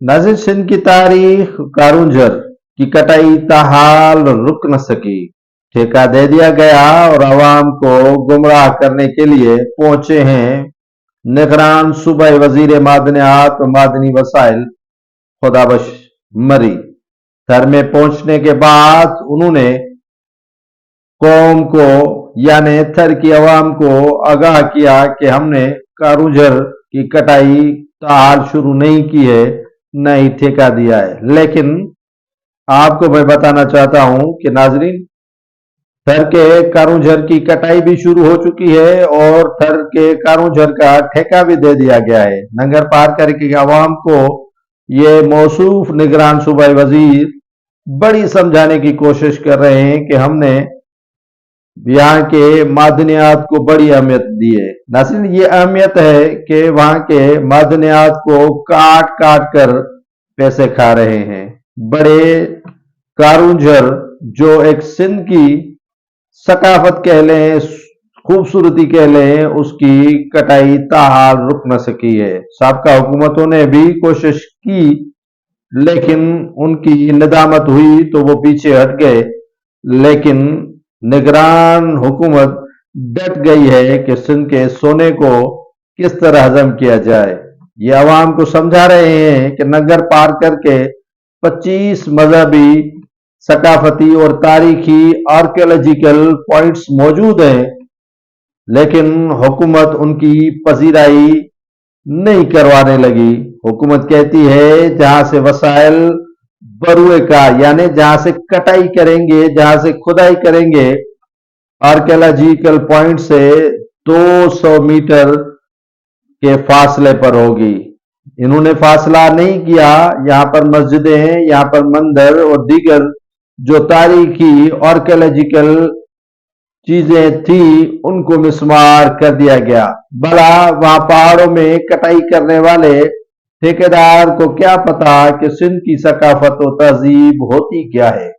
नाज़िर, सिंध की तारीख कारूंझर की कटाई ताहाल रुक न सकी। ठेका दे दिया गया और अवाम को गुमराह करने के लिए पहुंचे हैं निगरान सूबाई वजीर मादनियात व मादनी वसाइल खुदाबख्श मरी। थर में पहुंचने के बाद उन्होंने कौम को यानी थर की अवाम को आगाह किया कि हमने कारूंझर की कटाई ताहाल शुरू नहीं की है, न ही ठेका दिया है। लेकिन आपको मैं बताना चाहता हूं कि नाजरीन, थर के कारूंझर की कटाई भी शुरू हो चुकी है और थर के कारूंझर का ठेका भी दे दिया गया है। नंगर पार करके अवाम को ये मौसूफ निगरान सूबाई वजीर बड़ी समझाने की कोशिश कर रहे हैं कि हमने यहाँ के मादनियात को बड़ी अहमियत दी है। न सिर्फ ये अहमियत है कि वहां के मादनियात को काट काट कर पैसे खा रहे हैं। बड़े कारूंझर जो एक सिंध की सकाफत कह लें, खूबसूरती कह लें, उसकी कटाई ताहाल रुक न सकी है। साबका हुकूमतों ने भी कोशिश की, लेकिन उनकी नदामत हुई तो वो पीछे हट गए। लेकिन निगरान हुकूमत डट गई है कि सिंध के सोने को किस तरह हजम किया जाए। ये अवाम को समझा रहे हैं कि नगर पार करके 25 मजहबी, सकाफती और तारीखी आर्कियोलॉजिकल पॉइंट्स मौजूद हैं, लेकिन हुकूमत उनकी पजीराई नहीं करवाने लगी। हुकूमत कहती है जहां से वसाइल बरुए का यानी जहां से कटाई करेंगे, जहां से खुदाई करेंगे, आर्कियोलॉजिकल पॉइंट से 200 मीटर के फासले पर होगी। इन्होंने फासला नहीं किया। यहां पर मस्जिदें हैं, यहां पर मंदिर और दीगर जो तारीखी आर्कियोलॉजिकल चीजें थी उनको मिसमार कर दिया गया। भला वहां पहाड़ों में कटाई करने वाले ठेकेदार को क्या पता कि सिंध की सकाफत और तहजीब होती क्या है।